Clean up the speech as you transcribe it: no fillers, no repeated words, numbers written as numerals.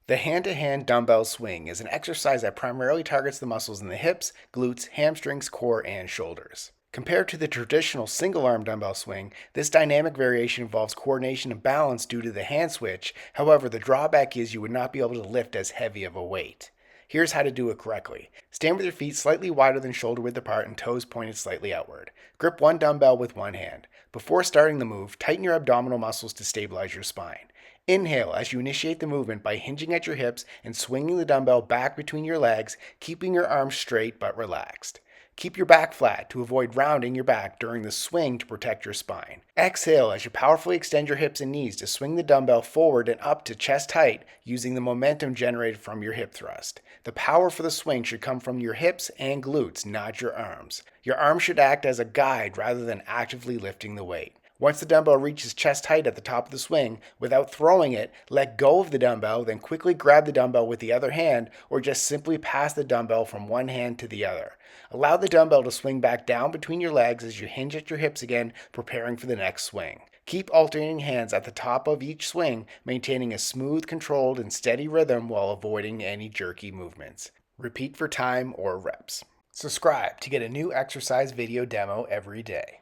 The hand-to-hand dumbbell swing is an exercise that primarily targets the muscles in the hips, glutes, hamstrings, core, and shoulders. Compared to the traditional single-arm dumbbell swing, this dynamic variation involves coordination and balance due to the hand switch. However, the drawback is you would not be able to lift as heavy of a weight. Here's how to do it correctly. Stand with your feet slightly wider than shoulder width apart and toes pointed slightly outward. Grip one dumbbell with one hand. Before starting the move, tighten your abdominal muscles to stabilize your spine. Inhale as you initiate the movement by hinging at your hips and swinging the dumbbell back between your legs, keeping your arms straight but relaxed. Keep your back flat to avoid rounding your back during the swing to protect your spine. Exhale as you powerfully extend your hips and knees to swing the dumbbell forward and up to chest height using the momentum generated from your hip thrust. The power for the swing should come from your hips and glutes, not your arms. Your arms should act as a guide rather than actively lifting the weight. Once the dumbbell reaches chest height at the top of the swing, without throwing it, let go of the dumbbell, then quickly grab the dumbbell with the other hand, or just simply pass the dumbbell from one hand to the other. Allow the dumbbell to swing back down between your legs as you hinge at your hips again, preparing for the next swing. Keep alternating hands at the top of each swing, maintaining a smooth, controlled, and steady rhythm while avoiding any jerky movements. Repeat for time or reps. Subscribe to get a new exercise video demo every day.